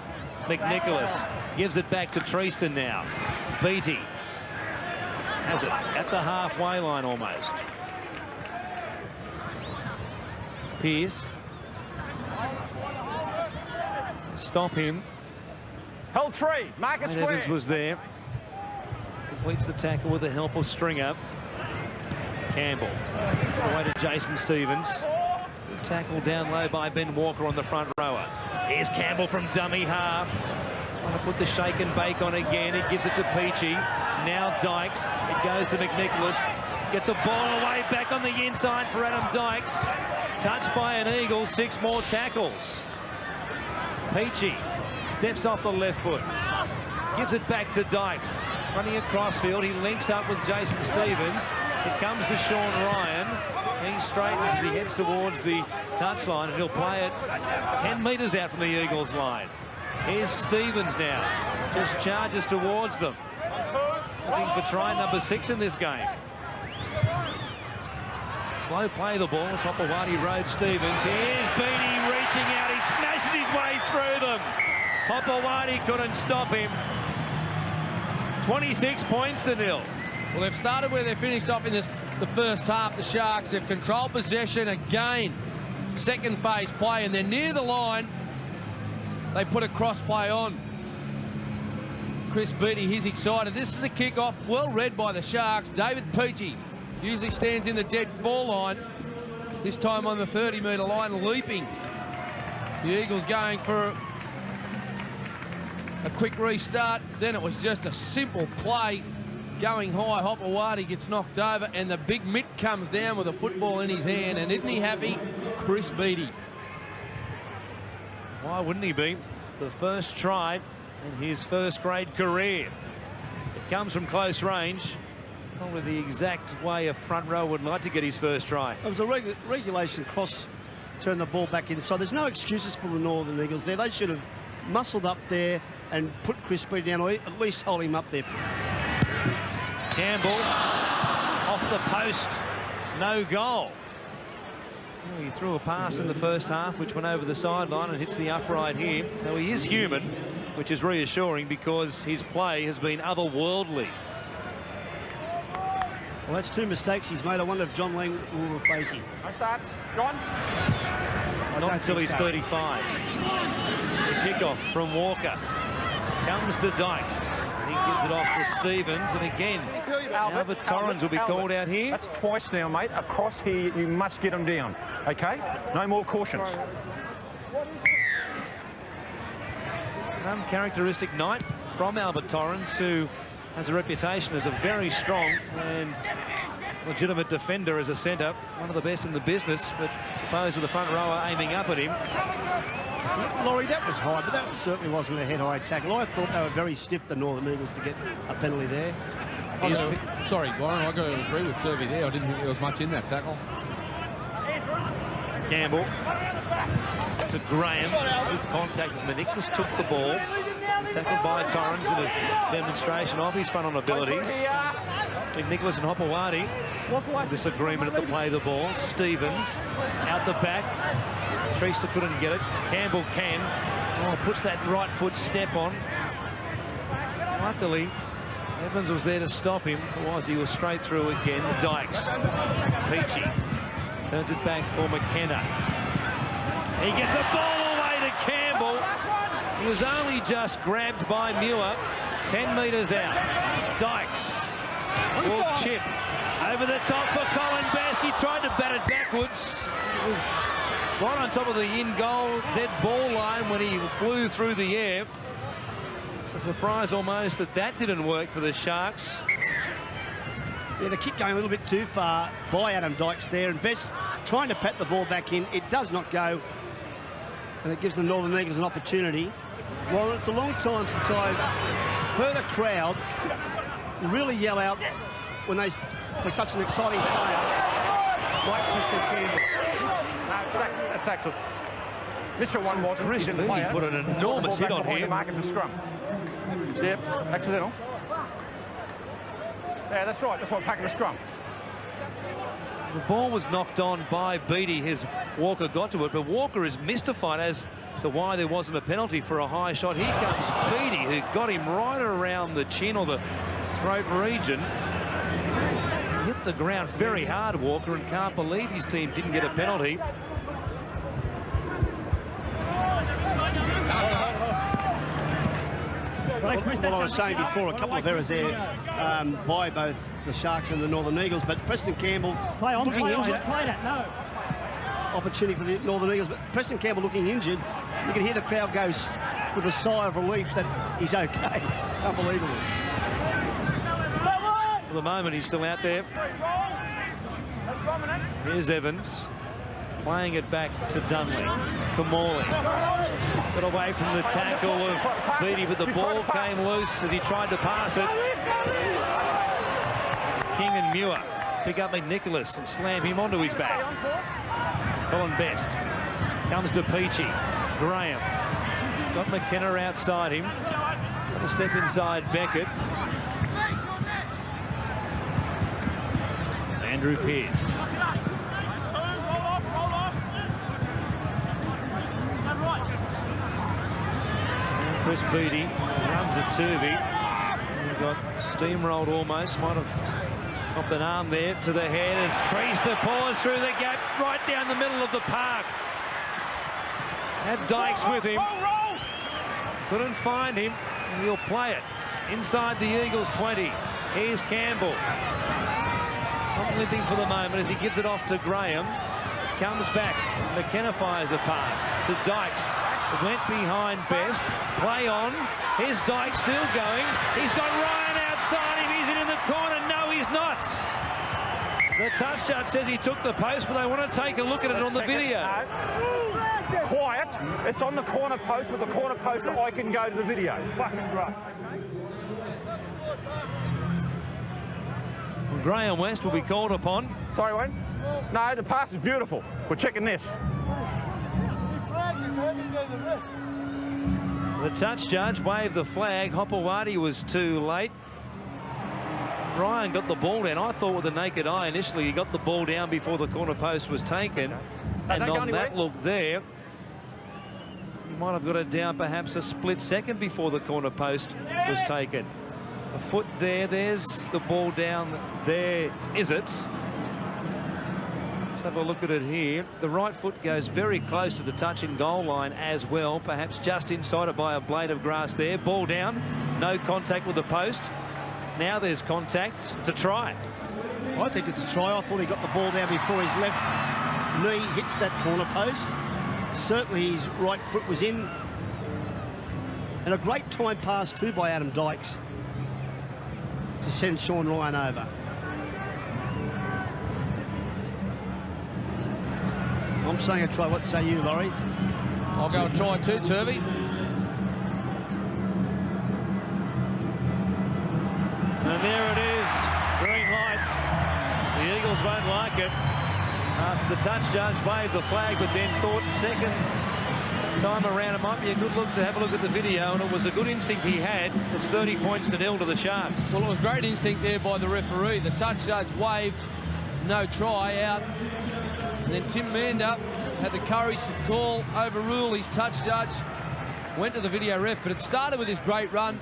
McNicholas gives it back to Treaston now. Beattie has it at the halfway line almost. Pearce. Stop him. Held three. Mark it square. Evans was there. Completes the tackle with the help of Stringer. Campbell away to Jason Stevens. Good tackle down low by Ben Walker on the front rower. Here's Campbell from dummy half. Want to put the shake and bake on again. He gives it to Peachey. Now Dykes. It goes to McNicholas. Gets a ball away back on the inside for Adam Dykes. Touched by an Eagle. 6 more tackles. Peachey steps off the left foot. Gives it back to Dykes. Running across field. He links up with Jason Stevens. It comes to Sean Ryan. He straightens as he heads towards the touchline, and he'll play it 10 metres out from the Eagles line. Here's Stevens now. Just charges towards them. Looking for try number 6 in this game. Slow play the ball. Topawati Road Stevens. Here's Beattie reaching out. He smashes his way through them. Topawati couldn't stop him. 26 points to 0. Well, they've started where they finished off in the first half, the Sharks. They've controlled possession again. Second phase play, and they're near the line. They put a cross play on. Chris Beattie, he's excited. This is the kick-off, well read by the Sharks. David Peachey usually stands in the dead ball line. This time on the 30-metre line, leaping. The Eagles going for a quick restart. Then it was just a simple play. Going high, Hopewadi gets knocked over, and the big mitt comes down with a football in his hand. And isn't he happy? Chris Beattie. Why wouldn't he be? The first try in his first grade career. It comes from close range. Probably the exact way a front row would like to get his first try. It was a regulation cross, turn the ball back inside. There's no excuses for the Northern Eagles there. They should have muscled up there and put Chris Beattie down, or at least hold him up there. Campbell off the post, no goal. Well, he threw a pass in the first half which went over the sideline and hits the upright here. So he is human, which is reassuring because his play has been otherworldly. Well, that's 2 mistakes he's made. I wonder if John Lang will replace him. No starts. John? Not until he's 35. The kickoff from Walker. Comes to Dykes. He gives it off to Stevens. And again, Albert Torrens will be called out here. That's twice now, mate. Across here, you must get them down. OK? No more cautions. An uncharacteristic night from Albert Torrens, who has a reputation as a very strong and legitimate defender as a centre, one of the best in the business, but I suppose with the front rower aiming up at him. Laurie, that was high, but that certainly wasn't a head-high tackle. I thought they were very stiff, the Northern Eagles, to get a penalty there. Sorry, Warren, I've got to agree with Turvey there. I didn't think there was much in that tackle. Campbell to Graham, with contact as Nicholas took the ball. Tackled by Torrens in a demonstration of his front-on abilities. Big Nicholas and Hopewadi. Disagreement at the play of the ball. Stevens out the back. Treaster couldn't get it. Campbell can. Oh, puts that right foot step on. Luckily, Evans was there to stop him. Otherwise, he was straight through again. Dykes. Peachy turns it back for McKenna. He gets a ball away to Campbell. He was only just grabbed by Muir. 10 metres out. Dykes will chip over the top for Colin Best. He tried to bat it backwards. It was right on top of the in-goal dead ball line when he flew through the air. It's a surprise almost that that didn't work for the Sharks. Yeah, the kick going a little bit too far by Adam Dykes there, and Best trying to pat the ball back in. It does not go, and it gives the Northern Eagles an opportunity. Well, it's a long time since I've heard a crowd really yell out when they, for such an exciting player like Preston Campbell. No, that's excellent. Mitchell one wasn't. Chris He put an enormous hit on him. Mark into scrum. Yep, accidental. Yeah, that's right. That's why packing a scrum. The ball was knocked on by Beattie as Walker got to it, but Walker is mystified as to why there wasn't a penalty for a high shot. Here comes Beattie, who got him right around the chin or the throat region. Hit the ground very hard, Walker, and can't believe his team didn't get a penalty. Well, I was saying before, a couple of errors there by both the Sharks and the Northern Eagles, but Preston Campbell looking injured. Opportunity for the Northern Eagles, but Preston Campbell looking injured. You can hear the crowd go with a sigh of relief that he's okay. Unbelievable. For the moment, he's still out there. Here's Evans. Playing it back to Dunley. Kamali got away from the tackle of Beattie, but the ball came loose as he tried to pass it. King and Muir pick up McNicholas and slam him onto his back. Colin Best comes to Peachy. Graham. He's got McKenna outside him. Got to step inside Beckett. Andrew Pearce. Chris Beattie runs at Turvey. He got steamrolled almost. Might have popped an arm there to the head as Treaster pours through the gap right down the middle of the park. Had Dykes with him. Couldn't find him, and he'll play it inside the Eagles 20. Here's Campbell. Not limping for the moment as he gives it off to Graham. Comes back. McKenna fires a pass to Dykes. It went behind Best. Play on. Here's Dykes still going. He's got Ryan outside him. He's in the corner. No, he's not. The touch judge says he took the post, but they want to take a look at it on the video. Quiet. It's on the corner post. With the corner post, I can go to the video. Fucking great. Graham West will be called upon. Sorry, Wayne? No, the pass is beautiful. We're checking this. The touch judge waved the flag. Hopewadi was too late. Ryan got the ball down. I thought with the naked eye initially he got the ball down before the corner post was taken. And on that look there, he might have got it down perhaps a split second before the corner post was taken. A foot there, there's the ball down there, is it? Let's have a look at it here. The right foot goes very close to the touch and goal line as well, perhaps just inside it by a blade of grass there. Ball down, no contact with the post. Now there's contact. It's a try. I think it's a try. I thought he got the ball down before his left knee hits that corner post. Certainly his right foot was in. And a great time pass too by Adam Dykes to send Sean Ryan over. I'm saying a try. What say you, Laurie? I'll go and try too, Turvey. And there it is, green lights. The Eagles won't like it. After the touch judge waved the flag, but then thought second time around it might be a good look to have a look at the video, and it was a good instinct he had. It's 30 points to 0 to the Sharks. Well, it was great instinct there by the referee. The touch judge waved no try out, and then Tim Mander had the courage to call, overrule his touch judge, went to the video ref, but it started with this great run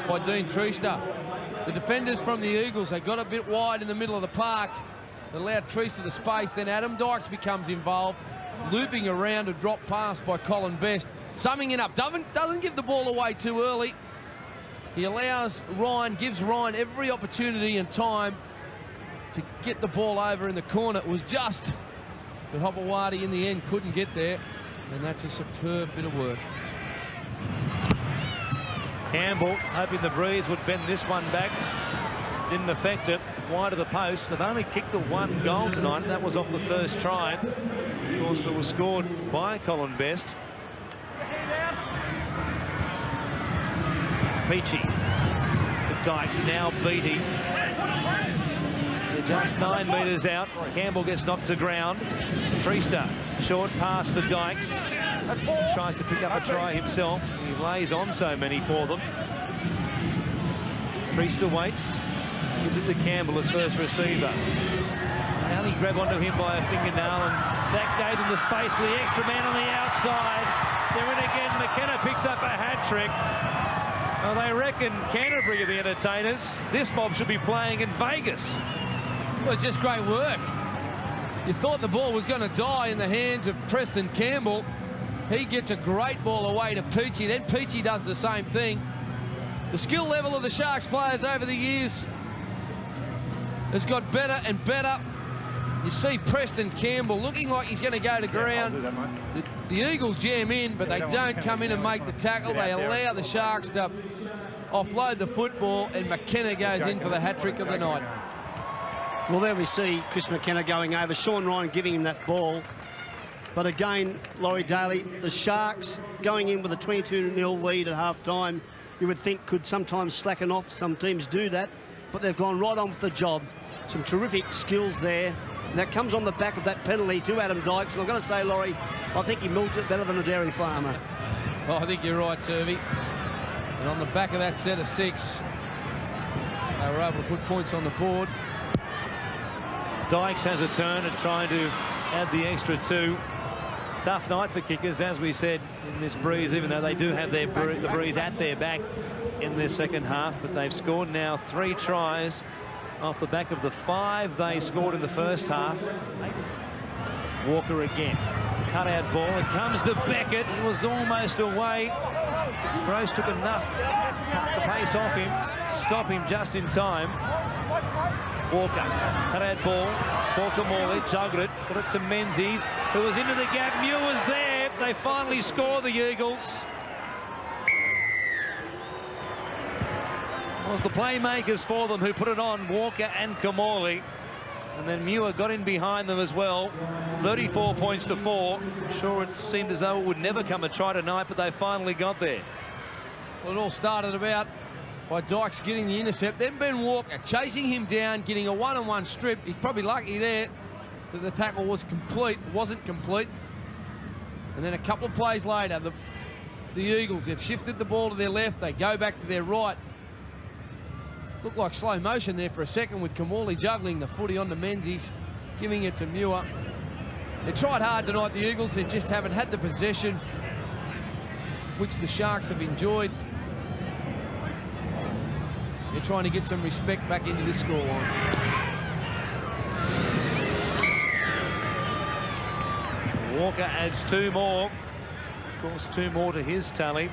by Dean Treaster. The defenders from the Eagles, they got a bit wide in the middle of the park. It allowed Treaster the space. Then Adam Dykes becomes involved, looping around a drop pass by Colin Best. Summing it up, doesn't give the ball away too early. He allows Ryan, gives Ryan every opportunity and time to get the ball over in the corner. It was just that Hopewadi in the end couldn't get there, and that's a superb bit of work. Campbell hoping the breeze would bend this one back. Didn't affect it. Wide of the post. They've only kicked the one goal tonight. That was off the first try. Of course, that was scored by Colin Best. Peachy to Dykes, now Beattie. They're just 9 metres out. Campbell gets knocked to ground. Treaster, short pass for Dykes. Tries to pick up a try himself. He lays on so many for them. Treaster waits. Gives it to Campbell as first receiver. Now he grabbed onto him by a fingernail, and that gave him the space for the extra man on the outside. They're in again. McKenna picks up a hat-trick. Well, they reckon Canterbury are the entertainers. This mob should be playing in Vegas. Well, it's just great work. You thought the ball was going to die in the hands of Preston Campbell. He gets a great ball away to Peachy. Then Peachy does the same thing. The skill level of the Sharks players over the years has got better and better. You see Preston Campbell looking like he's going to go to ground. The Eagles jam in, but they don't come in and make the tackle. They allow the Sharks to offload the football, and McKenna goes in for the hat-trick of the night. Well, there we see Chris McKenna going over. Sean Ryan giving him that ball. But again, Laurie Daly, the Sharks going in with a 22-0 lead at half-time, you would think could sometimes slacken off. Some teams do that, but they've gone right on with the job. Some terrific skills there. And that comes on the back of that penalty to Adam Dykes. And I've got to say, Laurie, I think he milked it better than a dairy farmer. Oh, I think you're right, Turvey. And on the back of that set of 6, they were able to put points on the board. Dykes has a turn and trying to add the extra 2. Tough night for kickers, as we said, in this breeze, even though they do have the breeze at their back in this second half. But they've scored now 3 tries off the back of the 5 they scored in the first half. Walker again. Cut out ball. It comes to Beckett. It was almost away. Gross took enough to pace off him, stop him just in time. Walker, cut out ball for Kamali, juggled it, put it to Menzies, who was into the gap. Muir was there. They finally score, the Eagles. It was the playmakers for them who put it on, Walker and Kamali. And then Muir got in behind them as well. 34 points to 4. Sure, it seemed as though it would never come a try tonight, but they finally got there. Well, it all started about by Dykes getting the intercept. Then Ben Walker chasing him down, getting a one-on-one strip. He's probably lucky there that the tackle was complete. Wasn't complete. And then a couple of plays later, the Eagles have shifted the ball to their left. They go back to their right. Looked like slow motion there for a second with Kamali juggling the footy onto Menzies, giving it to Muir. They tried hard tonight, the Eagles. They just haven't had the possession, which the Sharks have enjoyed. They're trying to get some respect back into this scoreline. Walker adds 2 more. Of course, 2 more to his tally.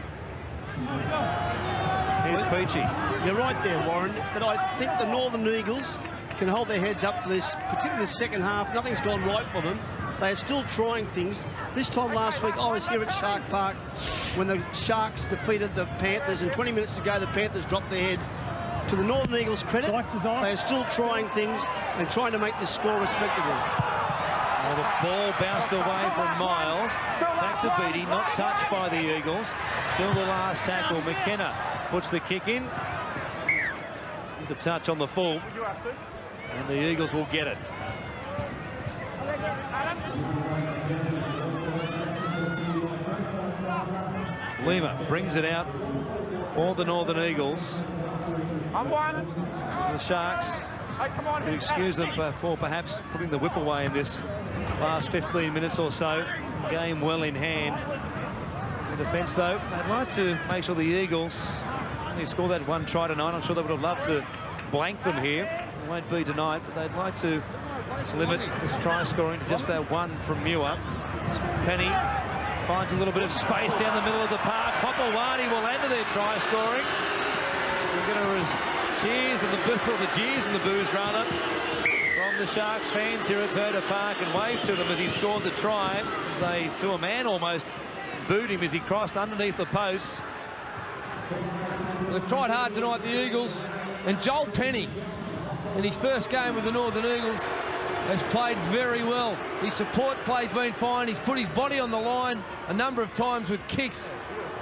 Here's Peachy. You're right there, Warren, but I think the Northern Eagles can hold their heads up for this, particularly the second half. Nothing's gone right for them. They are still trying things. This time last week, I was here at Shark Park when the Sharks defeated the Panthers, and 20 minutes to go, the Panthers dropped their head. To the Northern Eagles' credit, they are still trying things and trying to make this score respectable. Well, the ball bounced away from Miles. Back to Beattie, not touched by the Eagles. Still the last tackle. McKenna puts the kick in. The touch on the full. And the Eagles will get it. Lima brings it out for the Northern Eagles. The Sharks, to excuse them for perhaps putting the whip away in this last 15 minutes or so. Game well in hand. The defence, though, they'd like to make sure the Eagles only score that 1 try tonight. I'm sure they would have loved to blank them here. It won't be tonight, but they'd like to limit this try scoring to just that 1 from Muir. Penny finds a little bit of space down the middle of the park. Hopewadi will add to their try scoring. We're going to cheers and the jeers and the boos rather from the Sharks fans here at Toyota Park, and wave to them as he scored the try, as they, to a man almost, booed him as he crossed underneath the posts. They've tried hard tonight, the Eagles, and Joel Penny, in his first game with the Northern Eagles, has played very well. His support play's been fine. He's put his body on the line a number of times with kicks.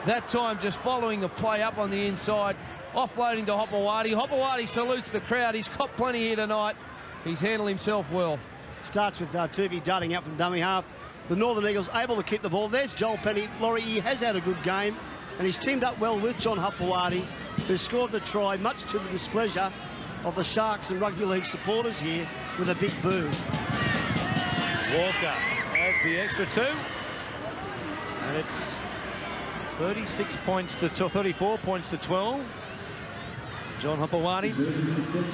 That time just following the play up on the inside, offloading to Hopewadi. Hopewadi salutes the crowd. He's copped plenty here tonight. He's handled himself well. Starts with Tuvi darting out from dummy half. The Northern Eagles able to keep the ball. There's Joel Penny. Laurie, he has had a good game, and he's teamed up well with John Hopewadi, who scored the try, much to the displeasure of the Sharks and Rugby League supporters here, with a big boo. Walker adds the extra 2. And it's 36 points to 34 points to 12. John Hopewadi,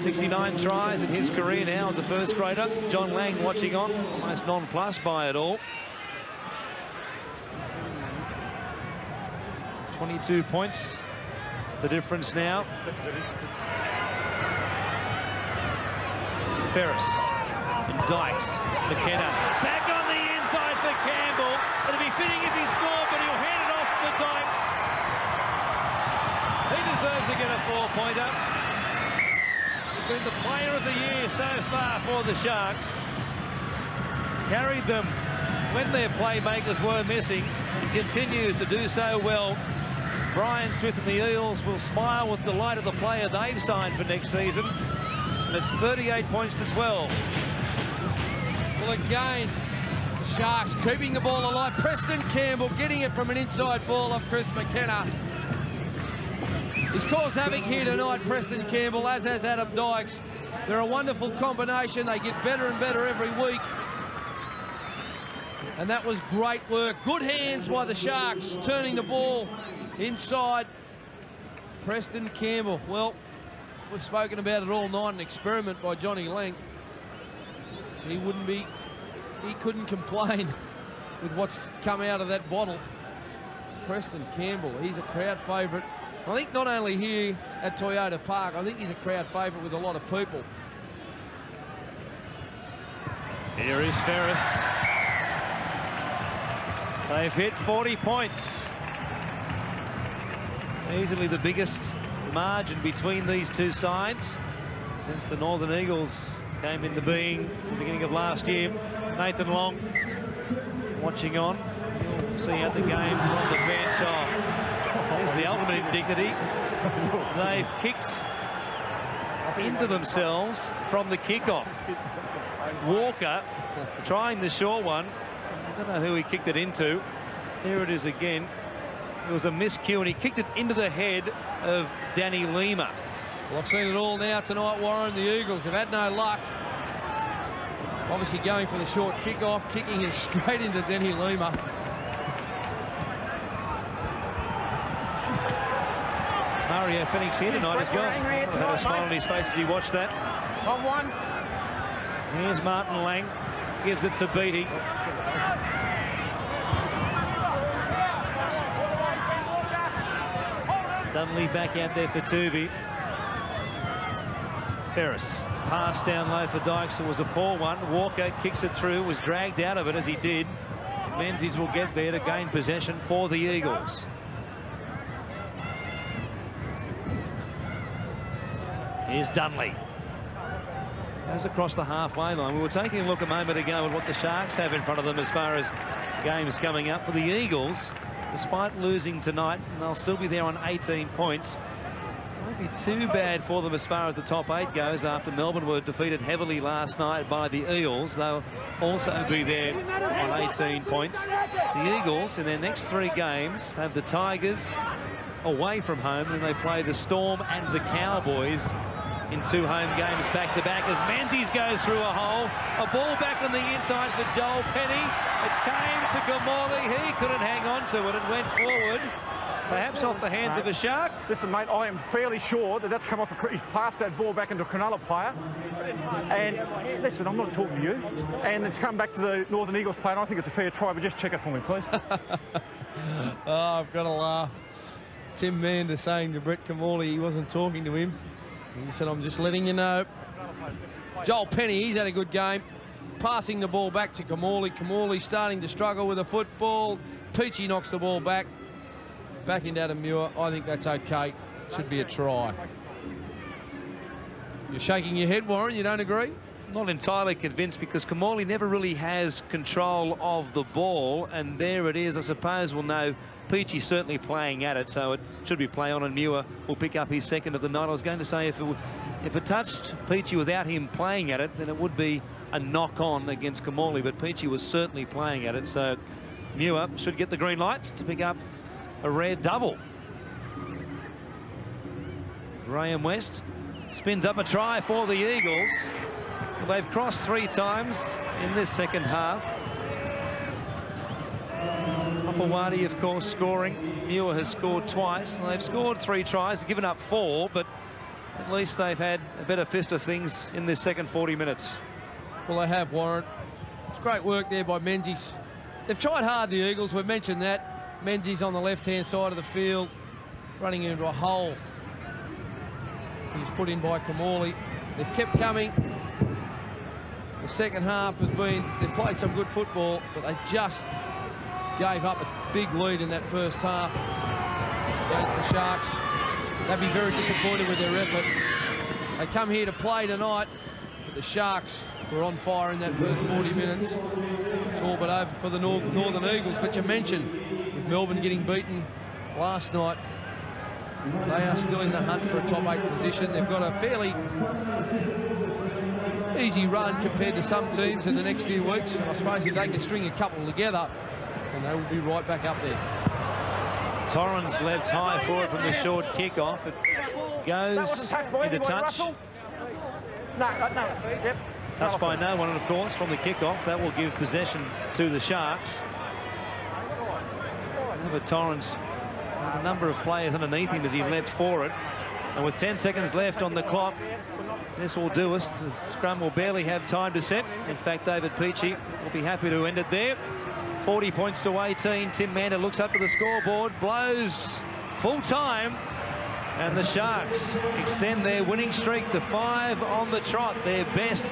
69 tries in his career now as a first grader. John Lang watching on, almost nonplussed by it all. 22 points, the difference now. Ferris and Dykes, McKenna, back on the inside for Campbell. It'll be fitting if he scored, but he'll hand it off for Dykes. He deserves to get a 4-pointer. He's been the player of the year so far for the Sharks. Carried them when their playmakers were missing and continues to do so well. Brian Smith and the Eels will smile with delight at the player they've signed for next season. And it's 38 points to 12. Well, again, the Sharks keeping the ball alive. Preston Campbell getting it from an inside ball off Chris McKenna. He's caused havoc here tonight, Preston Campbell, as has Adam Dykes. They're a wonderful combination. They get better and better every week. And that was great work. Good hands by the Sharks, turning the ball inside. Preston Campbell, well, we've spoken about it all night, an experiment by Johnny Lang. He couldn't complain with what's come out of that bottle. Preston Campbell, he's a crowd favourite. I think not only here at Toyota Park, I think he's a crowd favourite with a lot of people. Here is Ferris. They've hit 40 points. Easily the biggest margin between these two sides since the Northern Eagles came into being at the beginning of last year. Nathan Long watching on. You'll see out the game from the bench. Oh, there's the ultimate indignity. They've kicked into themselves from the kickoff. Walker trying the short one. I don't know who he kicked it into. Here it is again. It was a miscue, and he kicked it into the head of Danny Lima. Well, I've seen it all now tonight, Warren. The Eagles have had no luck. Obviously going for the short kickoff, kicking it straight into Danny Lima. Mario Phoenix here tonight as well. Had a smile on his face as he watched that. On one. Here's Martin Lang. Gives it to Beattie. Dudley back out there for Tuvey. Ferris. Pass down low for Dykes. It was a poor one. Walker kicks it through. Was dragged out of it as he did. Menzies will get there to gain possession for the Eagles. Here's Dunley. Goes across the halfway line. We were taking a look a moment ago at what the Sharks have in front of them as far as games coming up. For the Eagles, despite losing tonight, they'll still be there on 18 points. Won't be too bad for them as far as the top 8 goes after Melbourne were defeated heavily last night by the Eels. They'll also be there on 18 points. The Eagles in their next 3 games have the Tigers away from home, and they play the Storm and the Cowboys in 2 home games back-to-back as Menzies goes through a hole. A ball back on the inside for Joel Penny. It came to Gamorley. He couldn't hang on to it. It went forward, perhaps off the hands of a Shark. Listen, mate, I am fairly sure that that's come off. He's passed that ball back into a Cronulla player. And listen, I'm not talking to you. And it's come back to the Northern Eagles player, and I think it's a fair try, but just check it for me, please. Oh, I've got to laugh. Tim Mander saying to Brett Gamorley he wasn't talking to him. He said, I'm just letting you know. Joel Penny, he's had a good game. Passing the ball back to Gamorley. Gamorley starting to struggle with the football. Peachy knocks the ball back. Back into Adam Muir. I think that's okay. Should be a try. You're shaking your head, Warren. You don't agree? Not entirely convinced, because Gamorley never really has control of the ball, and there it is. I suppose we'll know Peachy's certainly playing at it, so it should be play on, and Muir will pick up his second of the night. I was going to say if it touched Peachy without him playing at it, then it would be a knock-on against Gamorley, but Peachy was certainly playing at it, so Muir should get the green lights to pick up a rare double. Graham West spins up a try for the Eagles. Well, they've crossed 3 times in this second half. Papawadi, of course, scoring. Muir has scored twice. They've scored 3 tries, given up 4, but at least they've had a better fist of things in this second 40 minutes. Well, they have, Warren. It's great work there by Menzies. They've tried hard, the Eagles. We've mentioned that. Menzies on the left-hand side of the field, running into a hole. He's put in by Gamorley. They've kept coming. The second half has been, they've played some good football, but they just gave up a big lead in that first half against the Sharks. They'd be very disappointed with their effort. They come here to play tonight, but the Sharks were on fire in that first 40 minutes. It's all but over for the Northern Eagles, but you mentioned with Melbourne getting beaten last night, they are still in the hunt for a top 8 position. They've got a fairly easy run compared to some teams in the next few weeks, and I suppose if they can string a couple together, then they will be right back up there. Torrens left high for it from the short kick-off. It goes into touch. Yep. Touched by no one, and of course, from the kick-off, that will give possession to the Sharks. But Torrens, a number of players underneath him as he leapt for it. And with 10 seconds left on the clock, this will do us. The scrum will barely have time to set. In fact, David Peachy will be happy to end it there. 40 points to 18. Tim Mander looks up to the scoreboard, blows full time, and the Sharks extend their winning streak to 5 on the trot, their best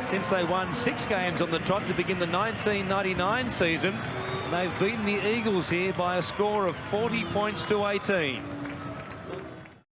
since they won 6 games on the trot to begin the 1999 season. They've beaten the Eagles here by a score of 40 points to 18.